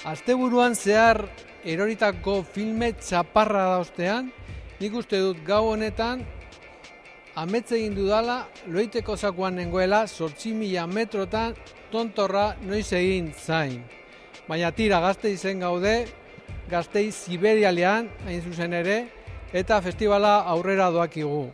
Asteburuan zehar eroritako filme txaparra da ostean, nik uste dut gau honetan amets egin dudala, Loiteko zakuan nengoela 8.000 metrotan tontorra noiz egin zain. Baina tira, Gasteizen gaude, Gasteiz Siberialean, hain zuzen ere, eta festivala aurrera doakigu.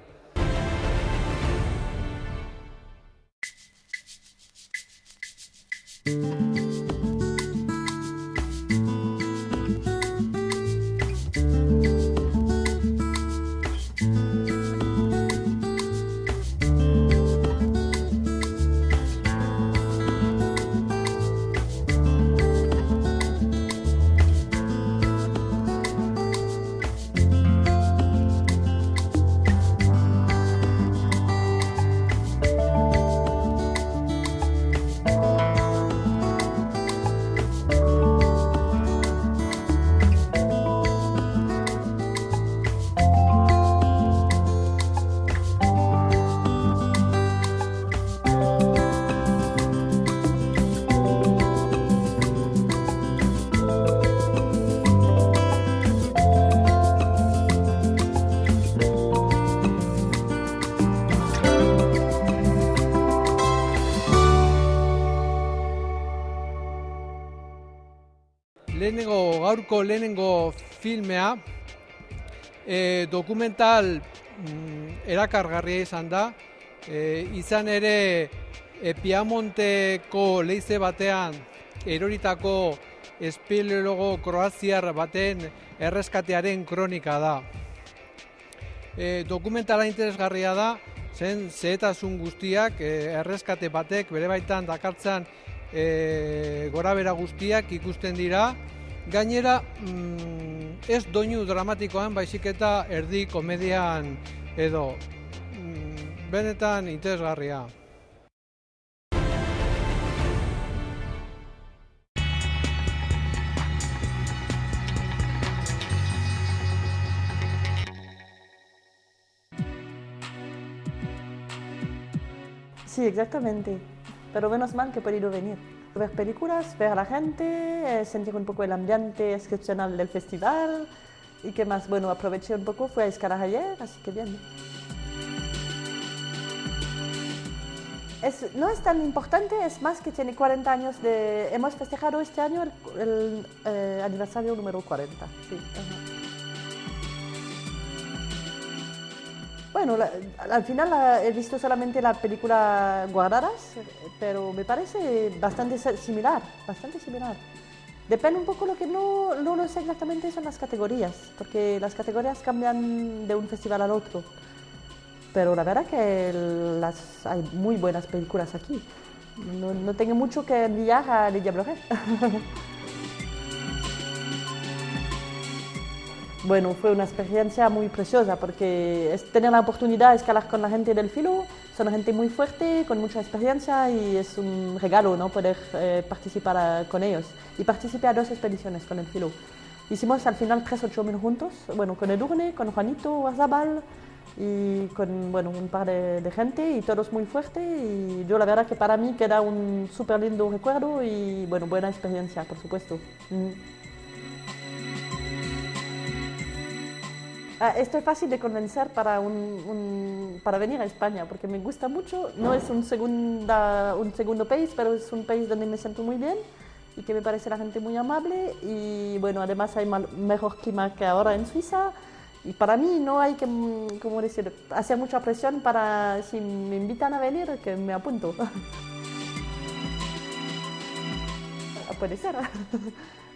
Gaurko lehenengo filmea dokumental erakargarria izan da, izan ere Piamonteko leize batean eroritako espeleologo kroaziar baten erreskatearen kronika da. Dokumentala interesgarria da, zen zehetasun guztiak, erreskate batek bere baitan dakartzan gorabera guztiak ikusten dira. Gainera, ez doinu dramatikoan, baizik eta erdi komedian edo. Benetan interesgarria. Sí, exactamente. Pero menos mal que he podido venir. Ver películas, ver a la gente, sentir un poco el ambiente excepcional del festival. Y qué más, bueno, aproveché un poco, fui a escalar ayer, así que bien. No es tan importante, es más que tiene 40 años de... Hemos festejado este año el aniversario número 40. Sí. Bueno, al final he visto solamente la película Guardadas, pero me parece bastante similar, bastante similar. Depende un poco, lo que no lo sé exactamente son las categorías, porque las categorías cambian de un festival al otro. Pero la verdad que hay muy buenas películas aquí. No tengo mucho que enviar a Lidia Blocher. Bueno, fue una experiencia muy preciosa porque tener la oportunidad de escalar con la gente del filo, son gente muy fuerte, con mucha experiencia y es un regalo, ¿no?, poder participar con ellos. Y participé a 2 expediciones con el filo. Hicimos al final 3 8.000 juntos, bueno, con Edurne, con Juanito Arzabal y con, bueno, un par de gente, y todos muy fuertes. Y yo la verdad que para mí queda un súper lindo recuerdo y, bueno, buena experiencia, por supuesto. Estoy fácil de convencer para venir a España, porque me gusta mucho. No es un segundo país, pero es un país donde me siento muy bien y que me parece la gente muy amable. Y bueno, además hay mejor clima que ahora en Suiza. Y para mí no hay que, ¿cómo decir?, hacer mucha presión para, si me invitan a venir, que me apunto. Puede ser.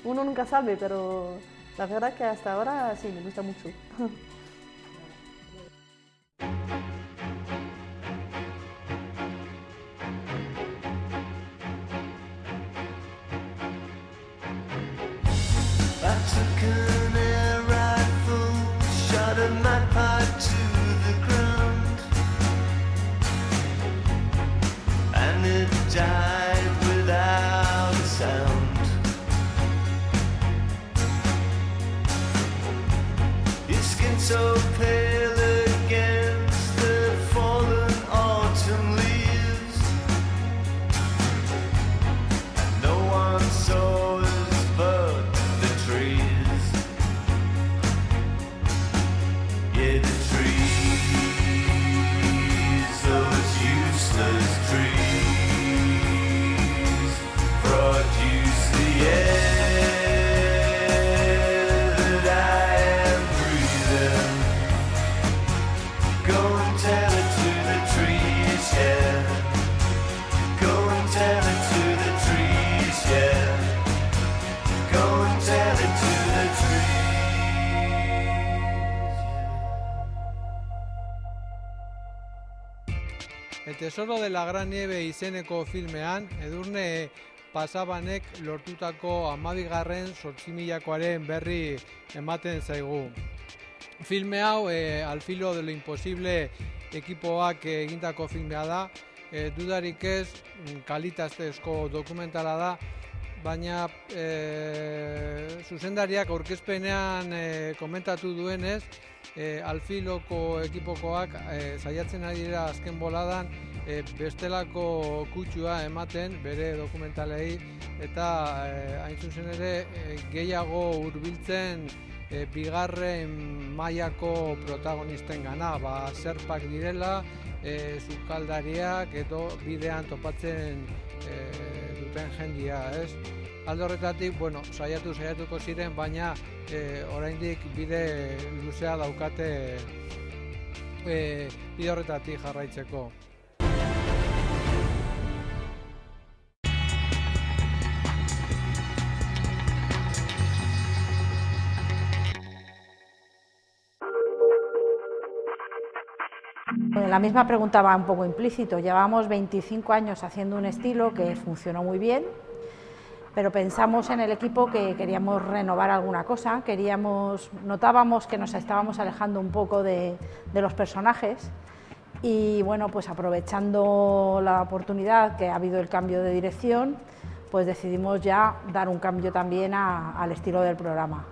Uno nunca sabe, pero... La verdad que hasta ahora sí, me gusta mucho. So pale against the fallen autumn leaves, and no one saw his birth. El tesoro de la gran nieve izeneko filmean, Edurne Pasabanek lortutako 12. Zortzimilakoaren berri ematen zaigu. Filme hau, Al filo de lo imposible ekipoak egindako filmea da, dudarik ez, kalitatezko dokumentala da, baina zuzendariak aurkezpenean komentatu duenez, Alfiloko ekipokoak saiatzen ari dira azken boladan bestelako kutsua ematen bere dokumentalei, eta hain zuzen ere gehiago hurbiltzen bigarren mailako protagonisten gana, zerpak direla, sukaldariak edo bidean topatzen duten jendia, ez? Alde horretatik, saiatuko ziren, baina oraindik bide luzea daukate bide horretatik jarraitzeko. La misma pregunta va un poco implícito. Llevamos 25 años haciendo un estilo que funcionó muy bien, pero pensamos en el equipo que queríamos renovar alguna cosa, notábamos que nos estábamos alejando un poco de los personajes y bueno, pues aprovechando la oportunidad que ha habido el cambio de dirección, pues decidimos ya dar un cambio también al estilo del programa,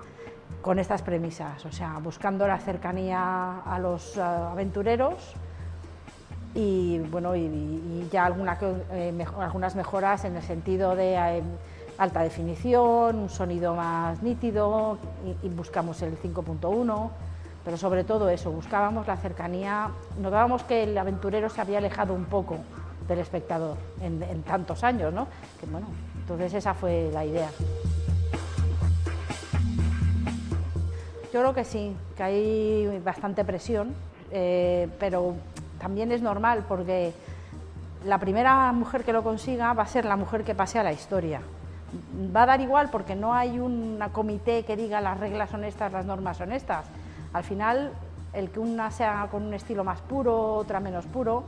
con estas premisas, o sea, buscando la cercanía a los aventureros y bueno, y ya algunas mejoras en el sentido de alta definición, un sonido más nítido, y buscamos el 5.1, pero sobre todo eso, buscábamos la cercanía. Notábamos que el aventurero se había alejado un poco del espectador en tantos años, ¿no? Que bueno, entonces esa fue la idea. Yo creo que sí, que hay bastante presión, pero también es normal porque la primera mujer que lo consiga va a ser la mujer que pase a la historia. Va a dar igual porque no hay un comité que diga las reglas son estas, las normas son estas. Al final, el que una sea con un estilo más puro, otra menos puro,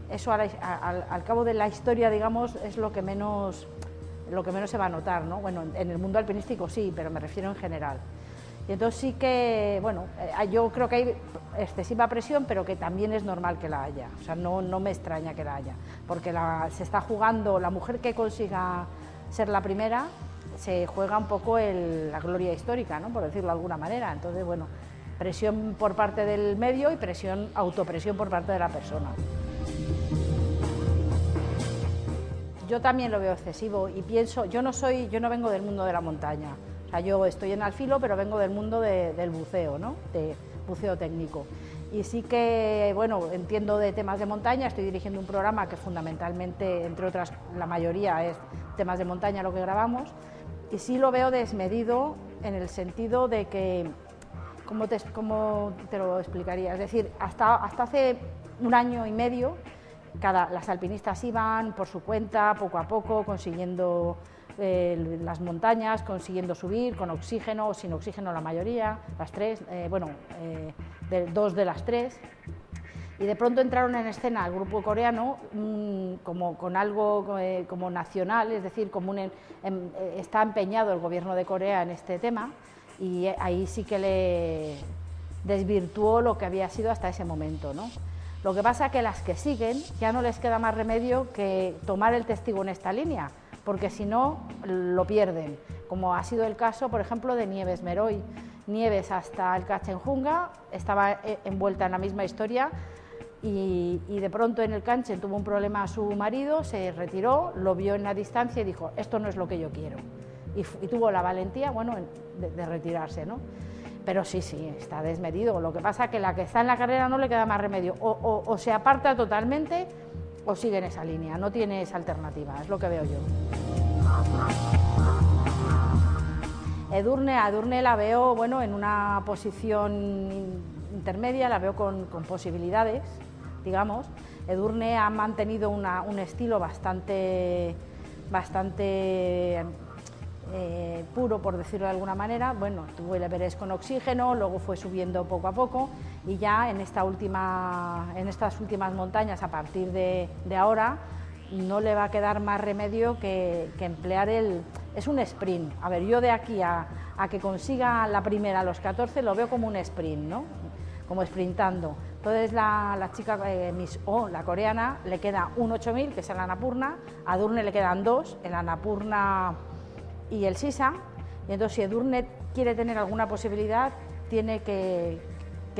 eso al cabo de la historia, digamos, es lo que menos se va a notar, ¿no? Bueno, en el mundo alpinístico sí, pero me refiero en general. Y entonces sí que, bueno, yo creo que hay excesiva presión, pero que también es normal que la haya. O sea, no me extraña que la haya, porque se está jugando, la mujer que consiga ser la primera, se juega un poco la gloria histórica, ¿no? Por decirlo de alguna manera. Entonces, bueno, presión por parte del medio y autopresión por parte de la persona. Yo también lo veo excesivo y pienso, yo no vengo del mundo de la montaña. O sea, yo estoy en Alfilo, pero vengo del mundo del buceo, ¿no? De buceo técnico. Y sí que, bueno, entiendo de temas de montaña, estoy dirigiendo un programa que fundamentalmente, entre otras, la mayoría es temas de montaña lo que grabamos, y sí lo veo desmedido en el sentido de que, ¿cómo te lo explicaría? Es decir, hasta hace un año y medio, las alpinistas iban por su cuenta, poco a poco, consiguiendo las montañas, consiguiendo subir con oxígeno o sin oxígeno la mayoría, las tres, dos de las tres, y de pronto entraron en escena el grupo coreano como con algo como nacional, es decir, está empeñado el gobierno de Corea en este tema, y ahí sí que le desvirtuó lo que había sido hasta ese momento, ¿no? Lo que pasa es que las que siguen ya no les queda más remedio que tomar el testigo en esta línea, porque si no lo pierden, como ha sido el caso, por ejemplo, de Nieves Meroy. Nieves hasta el Kachenjunga estaba envuelta en la misma historia y de pronto en el Kanchen tuvo un problema a su marido, se retiró, lo vio en la distancia y dijo, esto no es lo que yo quiero. Y tuvo la valentía, bueno, de retirarse, ¿no? Pero sí, está desmedido. Lo que pasa es que la que está en la carrera no le queda más remedio. O se aparta totalmente o sigue en esa línea. No tiene esa alternativa, es lo que veo yo. A Edurne la veo, bueno, en una posición intermedia, la veo con posibilidades, digamos. Edurne ha mantenido un estilo bastante puro, por decirlo de alguna manera. Bueno, tuvo el Everest con oxígeno, luego fue subiendo poco a poco y ya en estas últimas montañas, a partir de ahora, no le va a quedar más remedio que emplear es un sprint. A ver, yo de aquí a que consiga la primera a los 14 lo veo como un sprint, ¿no? Como sprintando. Entonces la chica Miss O, la coreana, le queda un 8000, que es el Annapurna, a Edurne le quedan 2, el Annapurna y el Sisa, y entonces si Edurne quiere tener alguna posibilidad, tiene que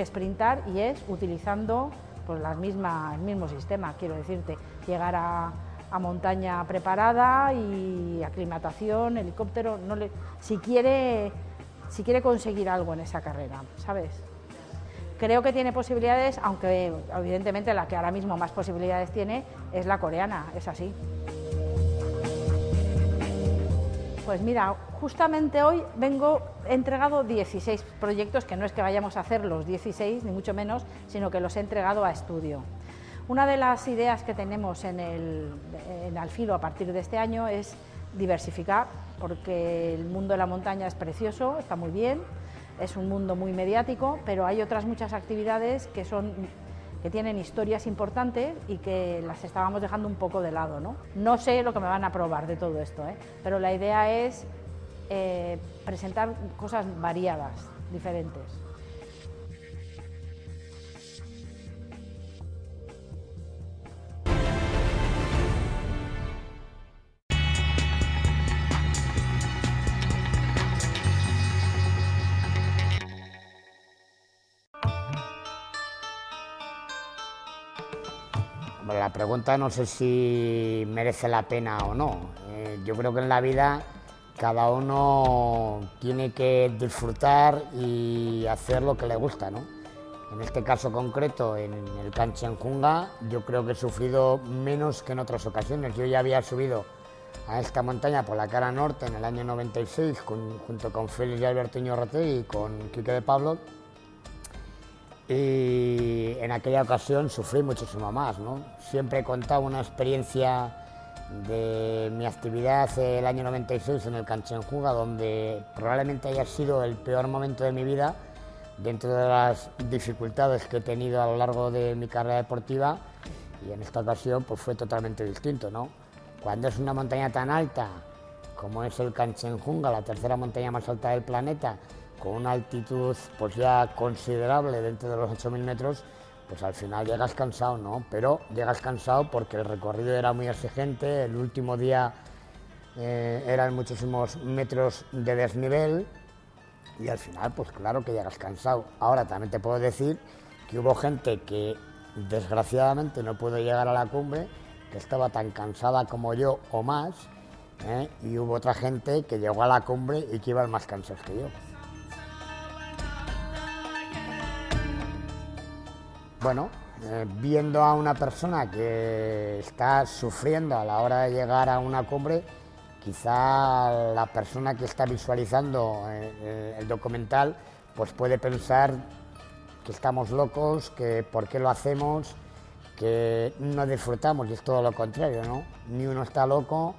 sprintar, y es utilizando pues el mismo sistema, quiero decirte, llegar a montaña preparada y aclimatación, helicóptero, si quiere conseguir algo en esa carrera, ¿sabes? Creo que tiene posibilidades, aunque evidentemente la que ahora mismo más posibilidades tiene es la coreana, es así. Pues mira, justamente hoy he entregado 16 proyectos, que no es que vayamos a hacer los 16, ni mucho menos, sino que los he entregado a estudio. Una de las ideas que tenemos en Alfilo a partir de este año es diversificar, porque el mundo de la montaña es precioso, está muy bien, es un mundo muy mediático, pero hay otras muchas actividades que tienen historias importantes y que las estábamos dejando un poco de lado, ¿no? No sé lo que me van a probar de todo esto, pero la idea es presentar cosas variadas, diferentes. La pregunta no sé si merece la pena o no. Yo creo que en la vida cada uno tiene que disfrutar y hacer lo que le gusta, ¿no? En este caso concreto, en el Kanchenjunga, yo creo que he sufrido menos que en otras ocasiones. Yo ya había subido a esta montaña por la cara norte en el año 96 junto con Félix y Alberto Iñorrotegui y con Quique de Pablo. Y en aquella ocasión sufrí muchísimo más, ¿no? Siempre he contado una experiencia de mi actividad el año 96 en el Kanchenjunga, donde probablemente haya sido el peor momento de mi vida dentro de las dificultades que he tenido a lo largo de mi carrera deportiva, y en esta ocasión pues fue totalmente distinto, ¿no? Cuando es una montaña tan alta como es el Kanchenjunga, la tercera montaña más alta del planeta, con una altitud pues ya considerable dentro de los 8000 metros, pues al final llegas cansado, ¿no? Pero llegas cansado porque el recorrido era muy exigente, el último día eran muchísimos metros de desnivel y al final pues claro que llegas cansado. Ahora también te puedo decir que hubo gente que desgraciadamente no pudo llegar a la cumbre, que estaba tan cansada como yo o más, y hubo otra gente que llegó a la cumbre y que iban más cansados que yo. Bueno, viendo a una persona que está sufriendo a la hora de llegar a una cumbre, quizá la persona que está visualizando el documental pues puede pensar que estamos locos, que por qué lo hacemos, que no disfrutamos, y es todo lo contrario, ¿no? Ni uno está loco,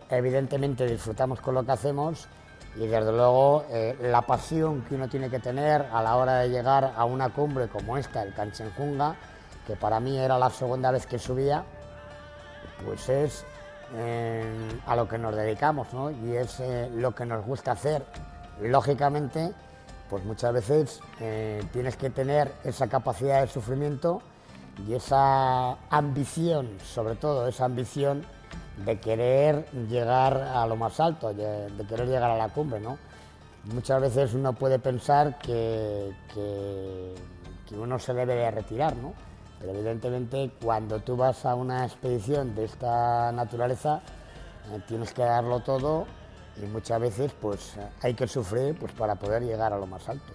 evidentemente disfrutamos con lo que hacemos. Y desde luego la pasión que uno tiene que tener a la hora de llegar a una cumbre como esta, el Kanchenjunga, que para mí era la segunda vez que subía, pues es a lo que nos dedicamos, ¿no? Y es lo que nos gusta hacer. Lógicamente, pues muchas veces tienes que tener esa capacidad de sufrimiento y esa ambición, sobre todo esa ambición de querer llegar a lo más alto, de querer llegar a la cumbre, ¿no? Muchas veces uno puede pensar que uno se debe de retirar, ¿no? Pero evidentemente cuando tú vas a una expedición de esta naturaleza tienes que darlo todo, y muchas veces pues hay que sufrir pues para poder llegar a lo más alto.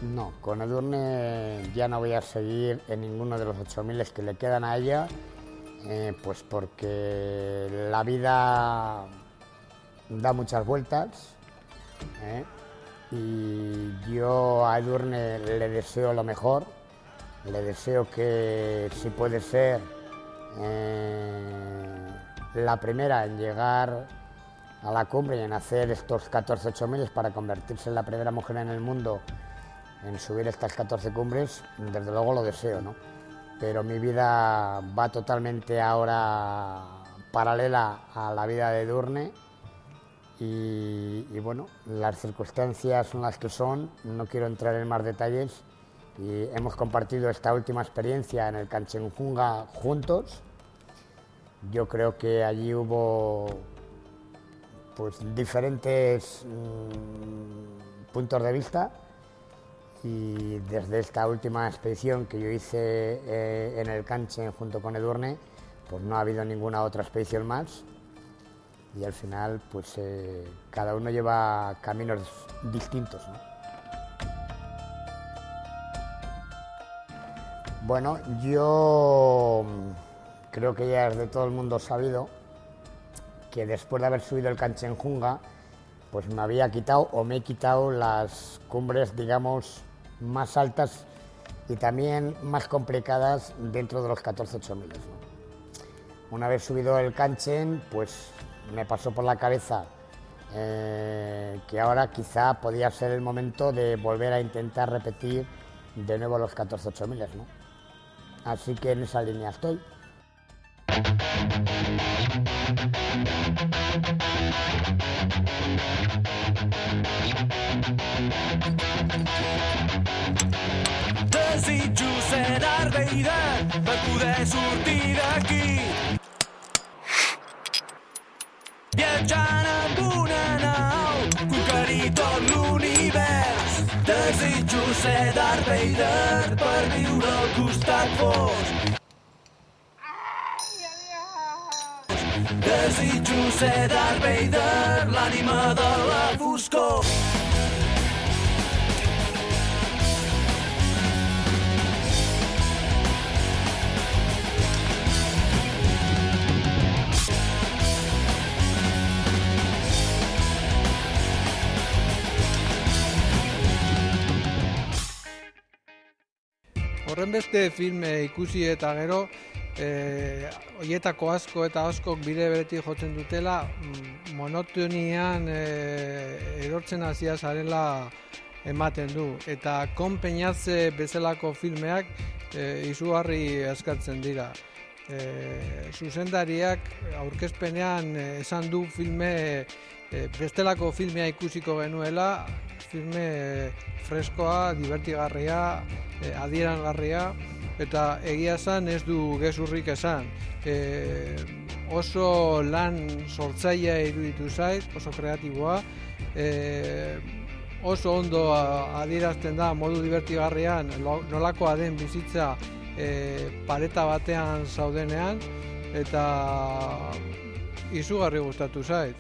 No, con Edurne ya no voy a seguir en ninguno de los 8000 que le quedan a ella, pues porque la vida da muchas vueltas, y yo a Edurne le deseo lo mejor, le deseo que, si puede ser, la primera en llegar a la cumbre y en hacer estos 14 8000 para convertirse en la primera mujer en el mundo en subir estas 14 cumbres, desde luego lo deseo, ¿no? Pero mi vida va totalmente ahora paralela a la vida de Edurne y bueno, las circunstancias son las que son, no quiero entrar en más detalles y hemos compartido esta última experiencia en el Canchenjunga juntos. Yo creo que allí hubo pues diferentes puntos de vista y desde esta última expedición que yo hice en el Canchen junto con Edurne, pues no ha habido ninguna otra expedición más y al final pues cada uno lleva caminos distintos, ¿no? Bueno, yo creo que ya es de todo el mundo sabido que después de haber subido el Canchenjunga, pues me había quitado o me he quitado las cumbres, digamos, más altas y también más complicadas dentro de los 14 8000, ¿no? Una vez subido el Canchen, pues me pasó por la cabeza que ahora quizá podía ser el momento de volver a intentar repetir de nuevo los 14 8000, ¿no? Así que en esa línea estoy. Desitjo ser Darth Vader per poder sortir d'aquí. Viatjant amb una nau, conquerir tot l'univers. Desitjo ser Darth Vader per viure al costat fosc. Desitjo ser Darth Vader, l'ànima de la foscor. Horrenbeste film ikusi eta gero, horietako asko eta askok bide beretik jotzen dutela, monotonian erortzen hasia zarela ematen du. Eta konpeinatze bezalako filmeak izugarri eskatzen dira. Zuzendariak aurkezpenean esan du filme, bestelako filmea ikusiko genuela, filme freskoa, divertigarria, adierangarria, eta egia esan ez du gezurrik esan. Oso lan sortzailea iruditu zait, oso kreatiboa, oso ondo adierazten da modu divertigarrian nolakoa den bizitza pareta batean zaudenean, eta izugarri gustatu zait.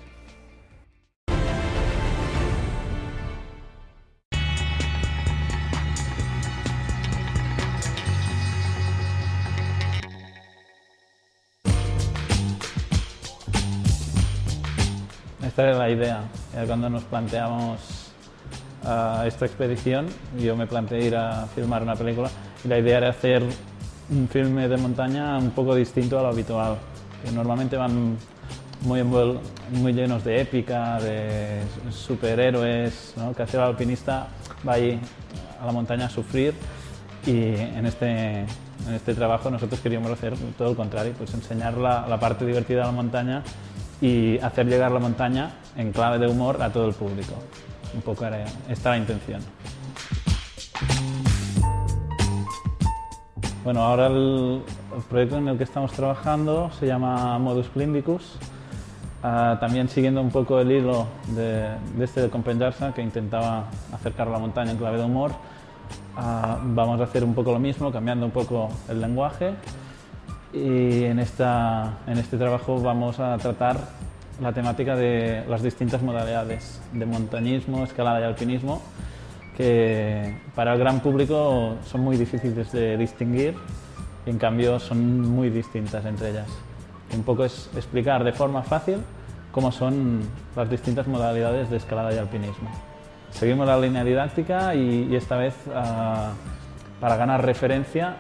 Esta era la idea. Cuando nos planteamos esta expedición, yo me planteé ir a filmar una película y la idea era hacer un filme de montaña un poco distinto a lo habitual. Que normalmente van muy llenos de épica, de superhéroes, ¿no? Que hace el alpinista va ahí a la montaña a sufrir y en este trabajo nosotros queríamos hacer todo lo contrario, pues enseñar la parte divertida de la montaña y hacer llegar la montaña en clave de humor a todo el público. Un poco era esta la intención. Bueno, ahora el proyecto en el que estamos trabajando se llama Modus Plindicus. También siguiendo un poco el hilo de este de Compenjarsa, que intentaba acercar la montaña en clave de humor, vamos a hacer un poco lo mismo, cambiando un poco el lenguaje. Y en este trabajo vamos a tratar la temática de las distintas modalidades de montañismo, escalada y alpinismo, que para el gran público son muy difíciles de distinguir y en cambio son muy distintas entre ellas. Y un poco es explicar de forma fácil cómo son las distintas modalidades de escalada y alpinismo. Seguimos la línea didáctica y esta vez para ganar referencia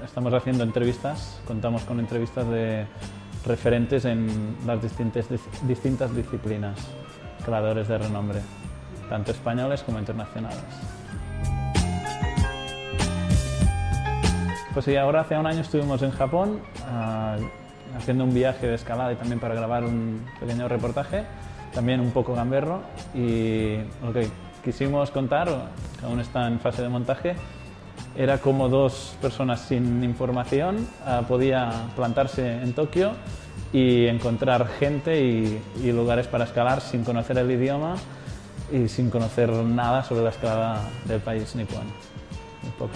estamos haciendo entrevistas, contamos con entrevistas de referentes en las distintas disciplinas, creadores de renombre, tanto españoles como internacionales. Pues sí, ahora hace un año estuvimos en Japón haciendo un viaje de escalada y también para grabar un pequeño reportaje, también un poco gamberro, y lo que quisimos contar, que aún está en fase de montaje, era cómo dos personas sin información podía plantarse en Tokio y encontrar gente y lugares para escalar sin conocer el idioma y sin conocer nada sobre la escalada del país nipón. Un poco.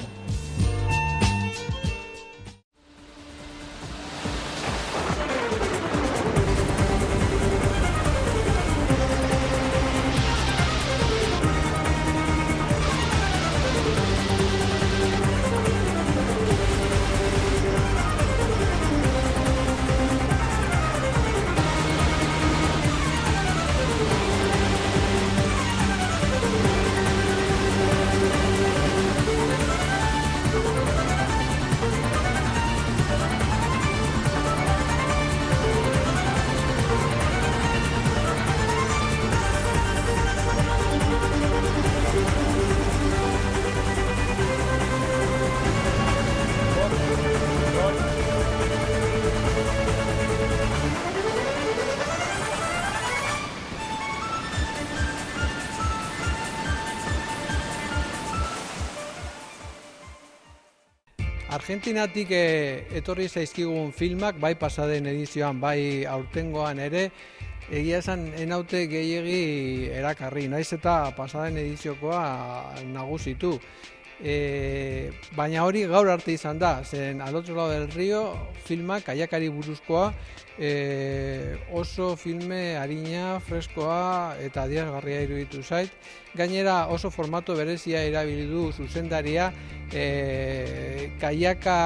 Argentinatik etorri zaizkigun filmak, bai pasaden edizioan, bai aurtengoan ere, egia esan enaute gehiegi erakarri, naiz eta pasaden ediziokoa nagusitu. Baina hori gaur arte izan da, zen Al otro lado del río filmak kaiakari buruzkoa oso filme arina, freskoa eta adierazgarria iruditu zait. Gainera oso formato berezia erabili du zuzendaria, kaiaka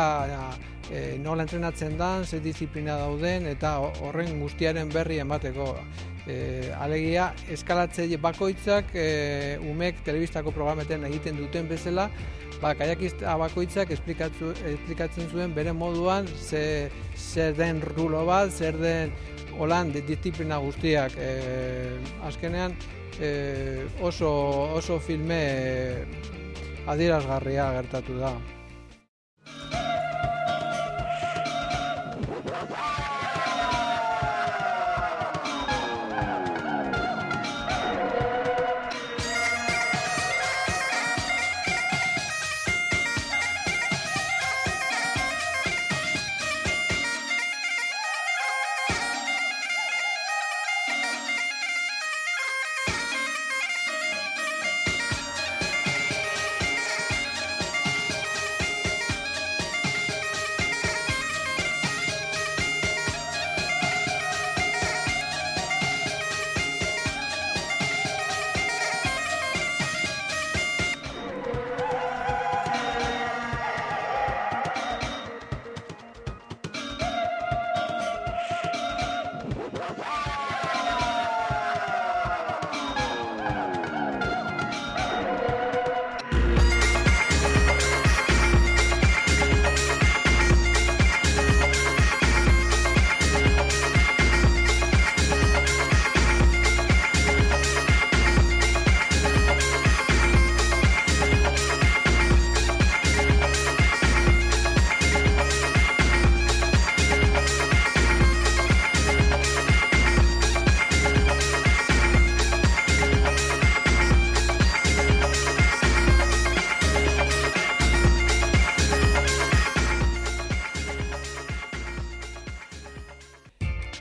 nola entrenatzen dan, ze disiplina dauden eta horren guztiaren berri emateko. Alegia, eskalatzaile bakoitzak umek telebistako programetan egiten duten bezala, kaiakista bakoitzak esplikatzen zuen bere moduan zer den rulo bat, zer den holan disiplina guztiak. Azkenean oso filme adierazgarria gertatu da.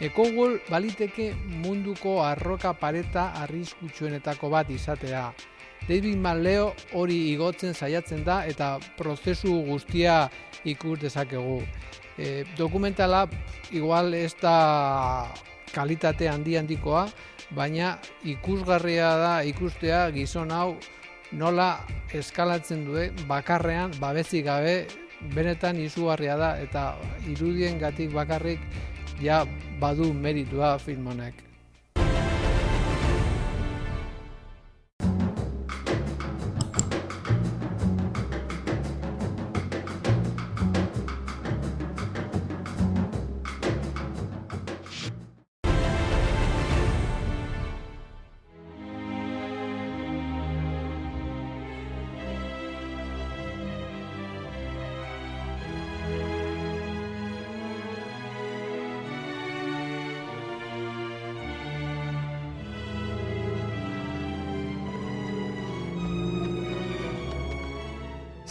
Ekogol baliteke munduko arroka pareta arriskutsuenetako bat izatea. David Manleo hori igotzen saiatzen da eta prozesu guztia ikus dezakegu. Dokumentala igual ez da kalitate handikoa, baina ikusgarria da ikustea gizon hau nola eskalatzen duen bakarrean, babesik gabe, benetan izugarria da eta irudiengatik bakarrik ja badu meritua film honek.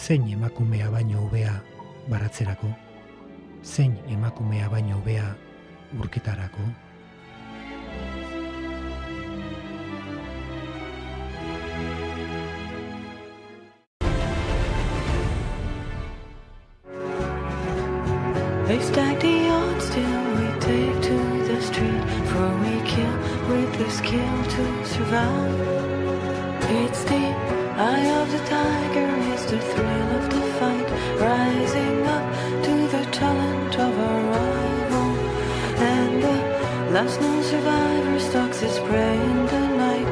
zein emakumea baino hobea baratzerako, zein emakumea baino hobea urketarako. They stack the odds till we take to the street, for we kill with the skill to survive. It's the eye of the tiger, it's the thrill of the fight, rising up to the talent of our rival. And the last known survivor stalks his prey in the night.